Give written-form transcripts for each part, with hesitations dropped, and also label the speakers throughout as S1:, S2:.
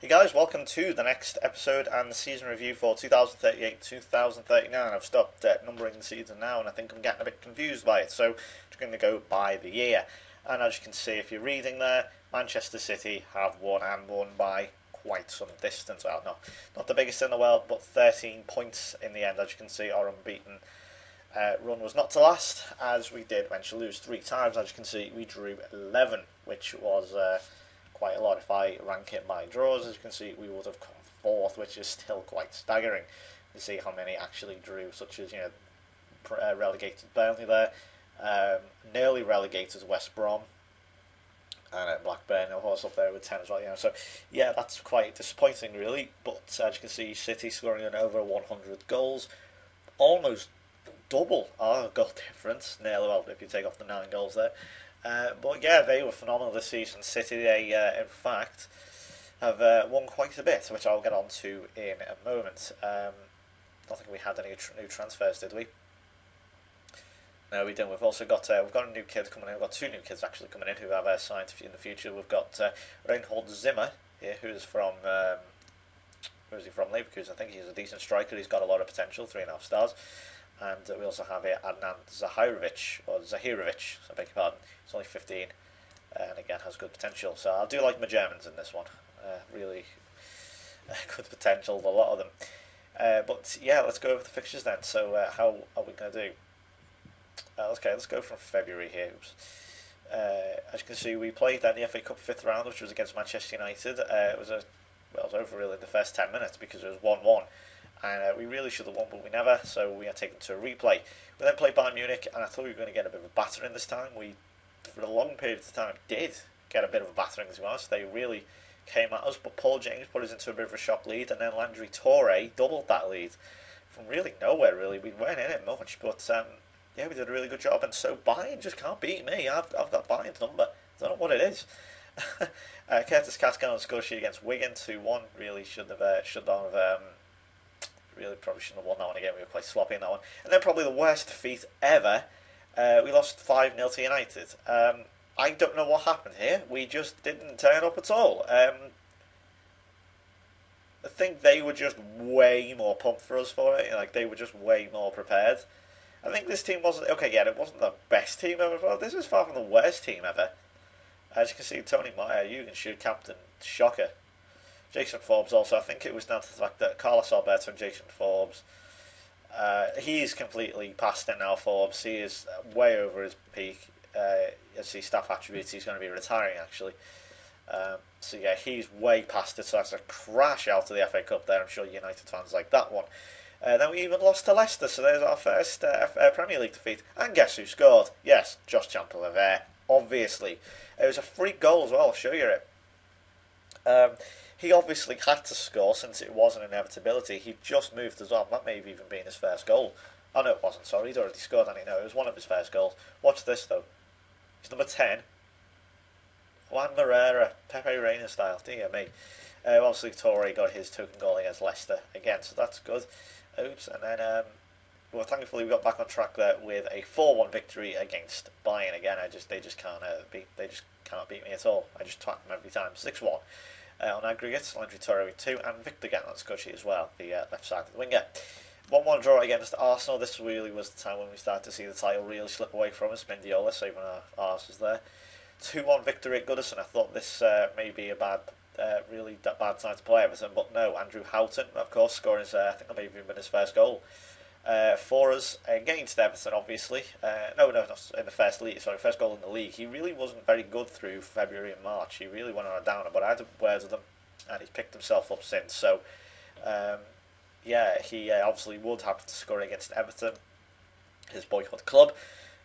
S1: Hey guys, welcome to the next episode and the season review for 2038-2039. I've stopped numbering the season now and I think I'm getting a bit confused by it, so I'm just going to go by the year. And as you can see, if you're reading there, Manchester City have won and won by quite some distance. Well, not the biggest in the world, but 13 points in the end. As you can see, our unbeaten run was not to last, as we did manage to lose 3 times. As you can see, we drew 11, which was quite a lot. If I rank it by draws, as you can see, we would have come fourth, which is still quite staggering. You see how many actually drew, such as relegated Burnley there, nearly relegated West Brom, and Blackburn, of course, up there with 10 as well. So yeah, that's quite disappointing, really. But as you can see, City scoring in over 100 goals, almost double our goal difference. Nearly, well, if you take off the 9 goals there. But yeah, they were phenomenal this season. City, they in fact have won quite a bit, which I'll get on to in a moment. I don't think we had any new transfers, did we? No, we didn't. We've also got we've got a new kid coming in. We've got 2 new kids actually coming in who have signed in the future. We've got Reinhold Zimmer here, who's from where is he from? Leverkusen. I think he's a decent striker. He's got a lot of potential, 3.5 stars. And we also have here Adnan Zahirovic, I beg your pardon. He's only 15, and again has good potential. So I do like my Germans in this one. Really good potential, a lot of them. But yeah, let's go over the fixtures then. So how are we going to do? Okay, let's go from February here. As you can see, we played then the FA Cup 5th round, which was against Manchester United. It was over really in the first 10 minutes because it was 1-1. And we really should have won, but we never, so we are taken to a replay. We then played Bayern Munich, and I thought we were going to get a bit of a battering this time. We, for a long period of time, did get a bit of a battering, to be honest. They really came at us, but Paul James put us into a bit of a shock lead, and then Landry Torre doubled that lead from really nowhere, really. We weren't in it much, but yeah, we did a really good job, and so Bayern just can't beat me. I've got Bayern's number. I don't know what it is. Curtis Cascan scored sheet against Wigan 2-1. Really should have really probably shouldn't have won that one again. We were quite sloppy in that one. And then probably the worst defeat ever. We lost 5-0 to United. I don't know what happened here. We just didn't turn up at all. I think they were just way more pumped for us for it. Like, they were just way more prepared. I think this team wasn't... Okay, yeah, it wasn't the best team ever. But this was far from the worst team ever. As you can see, Tony Meyer, Jugendshoot captain, shocker. Jason Forbes also, I think it was down to the fact that Carlos Alberto and Jason Forbes, he's completely past it now, Forbes. He is way over his peak. As his staff attributes, he's going to be retiring, actually. So yeah, he's way past it, so that's a crash out of the FA Cup there. I'm sure United fans like that one. Then we even lost to Leicester, so there's our first Premier League defeat. And guess who scored? Yes, Josh Chamberlain there, obviously. It was a free goal as well, I'll show you it. He obviously had to score since it was an inevitability. He just moved as well. That may have even been his first goal. Oh no, it wasn't, sorry. He'd already scored, hadn't he? No, it was one of his first goals. Watch this though. He's number 10. Juan Moreira, Pepe Reina style. Dear me. Obviously Torre got his token goal against Leicester again, so that's good. Oops, and then well, thankfully we got back on track there with a 4-1 victory against Bayern again. They just cannot beat me at all. I just twat them every time. 6-1. On aggregate, Landry Torre with 2, and Victor getting on the score sheet as well, the left side of the winger. 1-1 draw against Arsenal. This really was the time when we started to see the title really slip away from us. Mendiola saving our arses there. 2-1 victory at Goodison. I thought this may be a really bad time to play Everton, but no. Andrew Houghton, of course, scoring I think that may have even been his first goal for us against Everton, obviously. No, not in the first goal in the league. He really wasn't very good through February and March. He really went on a downer, but I had words with him, and he's picked himself up since. So, yeah, he obviously would have to score against Everton, his boyhood club.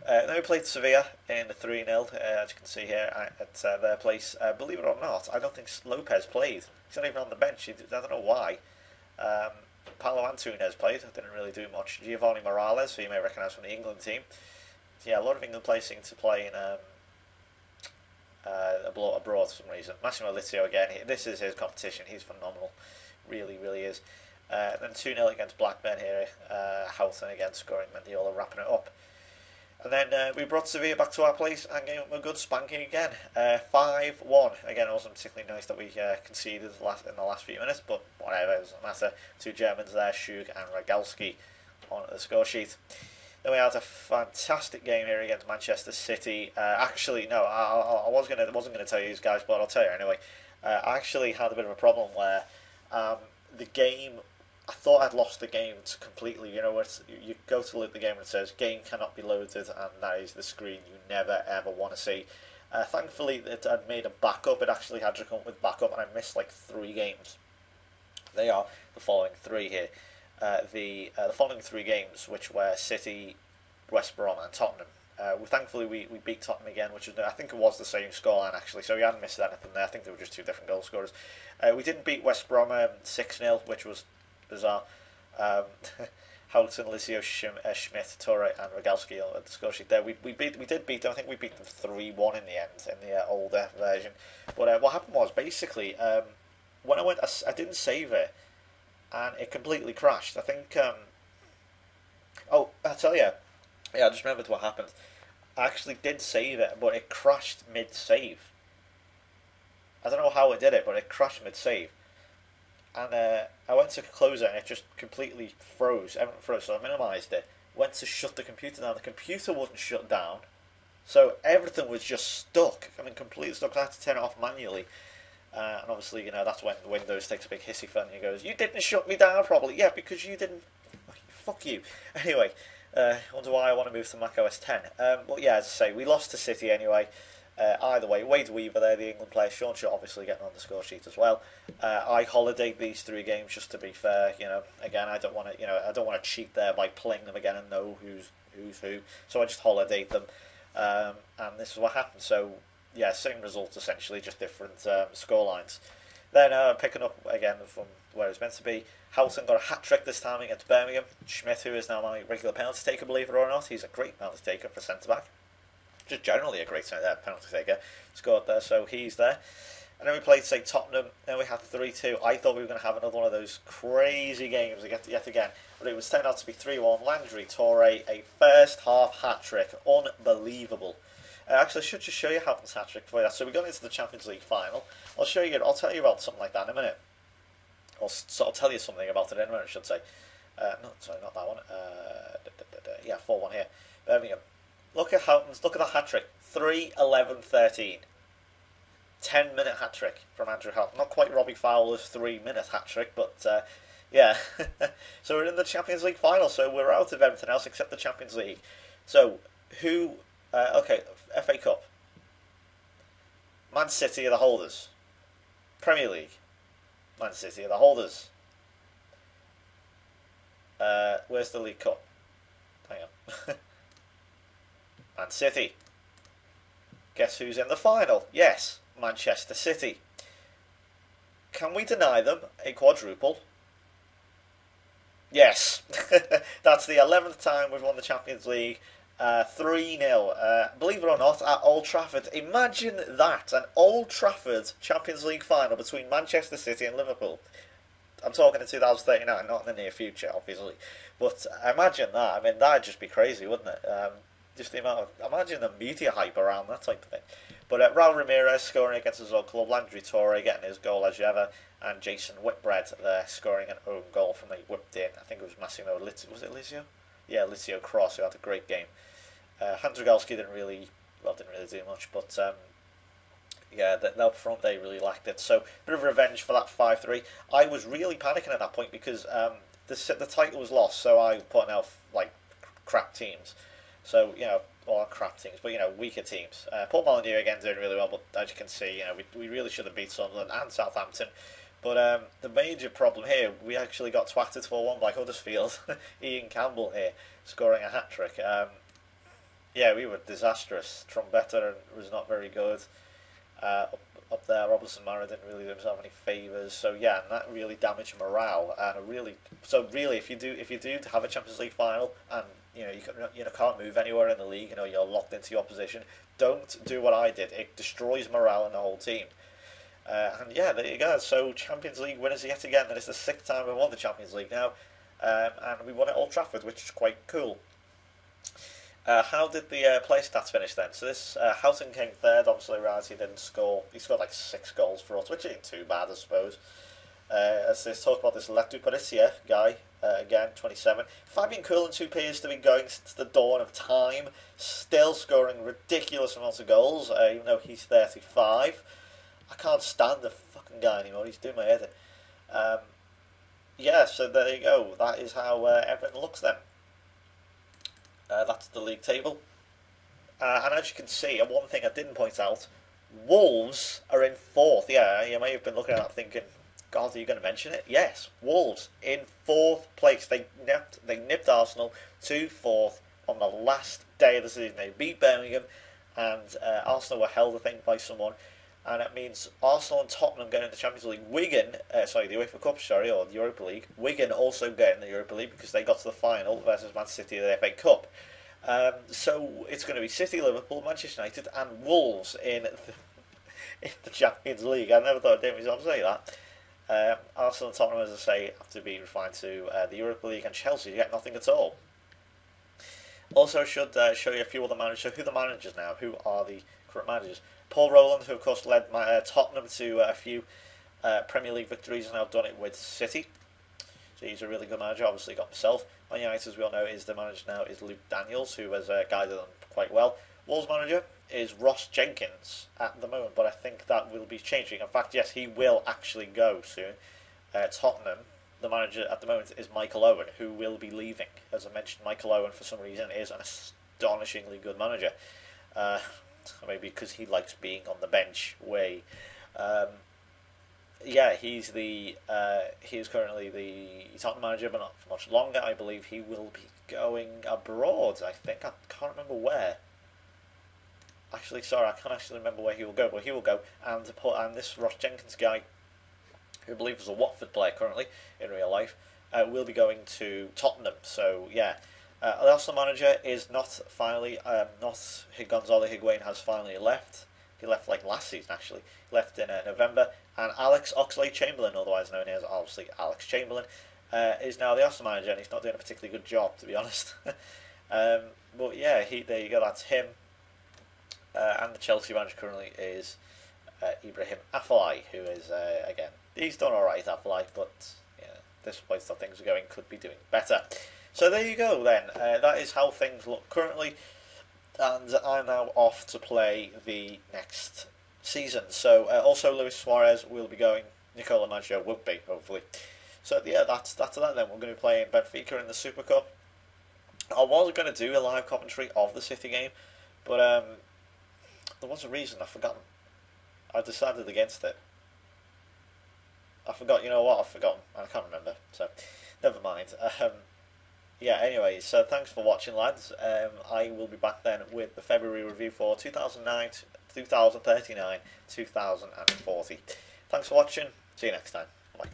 S1: Then we played Sevilla in the 3-0, as you can see here at their place. Believe it or not, I don't think Lopez played. He's not even on the bench. I don't know why. Paulo Antunes played, didn't really do much. Giovanni Morales, who you may recognise from the England team. Yeah, a lot of England players seem to play in abroad for some reason. Massimo Lizio again, this is his competition, he's phenomenal. Really, really is. Then 2-0 against Blackburn here. Houghton again scoring, Mendiola wrapping it up. And then we brought Sevilla back to our place and gave them a good spanking again. 5-1. Again, it wasn't particularly nice that we conceded in the last few minutes, but whatever, it doesn't matter. Two Germans there, Schug and Rogalski on the score sheet. Then we had a fantastic game here against Manchester City. Actually, no, I wasn't gonna tell you guys, but I'll tell you anyway. I actually had a bit of a problem where the game. I thought I'd lost the game completely. You know, where you go to load the game and it says game cannot be loaded, and that is the screen you never ever want to see. Thankfully, I'd made a backup. It actually had to come up with backup, and I missed like 3 games. They are the following 3 here. The following 3 games, which were City, West Brom, and Tottenham. Thankfully, we beat Tottenham again, which is, I think it was the same scoreline actually, so we hadn't missed anything there. I think they were just 2 different goal scorers. We didn't beat West Brom 6-0, which was bizarre. Houghton, Licio, Schmidt, Torre, and Rogalski on the score sheet there. We did beat them. I think we beat them 3-1 in the end in the older version. But what happened was basically when I went, I didn't save it, and it completely crashed. I think. Oh, I tell you, yeah, I just remembered what happened. I actually did save it, but it crashed mid-save. I don't know how it did it, but it crashed mid-save. And I went to close it, and it just completely froze. Everything froze, so I minimised it. Went to shut the computer down. The computer wasn't shut down, so everything was just stuck. I mean, completely stuck. I had to turn it off manually. And obviously, you know, that's when Windows takes a big hissy fit and he goes, "You didn't shut me down properly." Yeah, because you didn't. Fuck you. Anyway, I wonder why I want to move to Mac OS 10. But yeah, as I say, we lost to City anyway. Either way, Wade Weaver there, the England player, Sean Shaw obviously getting on the score sheet as well. I holidayed these 3 games just to be fair. You know, again, I don't want to cheat there by playing them again and know who's who. So I just holidayed them, and this is what happened. So yeah, same result essentially, just different score lines. Then picking up again from where it's meant to be, Houghton got a hat-trick this time against Birmingham. Schmidt, who is now my regular penalty taker, believe it or not, he's a great penalty taker for centre-back. Just generally a great penalty taker, scored there, so he's there. And then we played, say, Tottenham, and we had 3-2. I thought we were going to have another one of those crazy games yet again, but it was turned out to be 3-1. Landry, Torre, a first-half hat-trick. Unbelievable. Actually, I should just show you Houghton's hat-trick for you. So we got into the Champions League final. I'll tell you about something like that in a minute. I'll tell you something about it in a minute, I should say. Not that one. Yeah, 4-1 here. Birmingham. Look at Houghton's, look at the hat-trick. 3-11-13. 10-minute hat-trick from Andrew Houghton. Not quite Robbie Fowler's 3-minute hat-trick, but yeah. So we're in the Champions League final, so we're out of everything else except the Champions League. So, FA Cup. Man City are the holders. Premier League. Man City are the holders. Where's the League Cup? Hang on. Man City. Guess who's in the final? Yes, Manchester City. Can we deny them a quadruple? Yes. That's the 11th time we've won the Champions League. 3-0. Believe it or not, at Old Trafford. Imagine that, an Old Trafford Champions League final between Manchester City and Liverpool. I'm talking in 2039, not in the near future, obviously. But imagine that. I mean, that'd just be crazy, wouldn't it? Just the amount of... Imagine the media hype around that type of thing. But Raul Ramirez scoring against his old club. Landry Torre getting his goal as ever. And Jason Whitbread there scoring an own goal from the whipped in. I think it was Massimo Was it Licio? Yeah, Licio Cross, who had a great game. Hans Rogalski didn't really do much, but yeah, up front they really lacked it. So, bit of revenge for that 5-3. I was really panicking at that point because the title was lost, so I put out like crap teams. So, you know, or crap teams, but you know, weaker teams. Paul Molyneux again doing really well, but as you can see, you know, we really should have beat Sunderland and Southampton. But the major problem here, we actually got twatted 4-1 by Huddersfield. Ian Campbell here scoring a hat trick. Yeah, we were disastrous. Trombetta was not very good. Up there, Robertson Mara didn't really do himself any favours. So yeah, and that really damaged morale. And really, if you do have a Champions League final, and you know you can't move anywhere in the league, you know you're locked into your position. Don't do what I did. It destroys morale in the whole team. And yeah, there you go. So Champions League winners yet again. And it's the 6th time we've won the Champions League now, and we won at Old Trafford, which is quite cool. How did the play stats finish then? So this Houghton came third. Obviously, Risey didn't score. He scored like 6 goals for us, which ain't too bad, I suppose. As they talk about this Letu Patricia guy, again, 27. Fabian Coolins, who appears to be going to the dawn of time, still scoring ridiculous amounts of goals, even though he's 35. I can't stand the fucking guy anymore. He's doing my head in. Yeah, so there you go. That is how everything looks then. That's the league table. And as you can see, and one thing I didn't point out, Wolves are in fourth. Yeah, you may have been looking at that thinking, God, are you going to mention it? Yes, Wolves in fourth place. They nipped Arsenal to fourth on the last day of the season. They beat Birmingham, and Arsenal were held, I think, by someone. And it means Arsenal and Tottenham getting the Champions League. Wigan, the UEFA Cup, or the Europa League. Wigan also getting the Europa League because they got to the final versus Man City in the FA Cup. So it's going to be City, Liverpool, Manchester United, and Wolves in the Champions League. I never thought I'd hear myself say that. Arsenal and Tottenham, as I say, have to be refined to the Europa League, and Chelsea get nothing at all. Also, should show you a few other managers. So, who are the managers now? Who are the current managers? Paul Rowland, who of course led Tottenham to a few Premier League victories, and now done it with City. So he's a really good manager. Obviously got himself. Man United, as we all know, is the manager now is Luke Daniels, who has guided them quite well. Wolves manager is Ross Jenkins at the moment, but I think that will be changing. In fact, yes, he will actually go soon. Tottenham, the manager at the moment is Michael Owen, who will be leaving. As I mentioned, Michael Owen, for some reason, is an astonishingly good manager. Maybe because he likes being on the bench way. Yeah, he is currently the Tottenham manager, but not for much longer. I believe he will be going abroad. I think I can't remember where. Actually, sorry, I can't actually remember where he will go, but he will go. And this Ross Jenkins guy, who I believe is a Watford player currently in real life, will be going to Tottenham. So yeah. The Arsenal manager is not Gonzalo Higuain has finally left. He left like last season actually. He left in November, and Alex Oxlade-Chamberlain, otherwise known as obviously Alex Chamberlain, is now the Arsenal manager, and he's not doing a particularly good job, to be honest. But yeah, there you go. That's him. And the Chelsea manager currently is Ibrahim Afellay, who is again, he's done all right, Afellay, but yeah, this place that things are going could be doing better. So there you go then, that is how things look currently, and I'm now off to play the next season. So also Luis Suarez will be going, Nicola Maggio won't be, hopefully. So yeah, that's that then. We're going to be playing Benfica in the Super Cup. I was going to do a live commentary of the City game, but there was a reason, I've forgotten. I decided against it. I forgot, you know what, I've forgotten. I can't remember, so never mind. Yeah, anyway, so thanks for watching, lads. I will be back then with the February review for 2009, 2039, 2040. Thanks for watching. See you next time. Bye.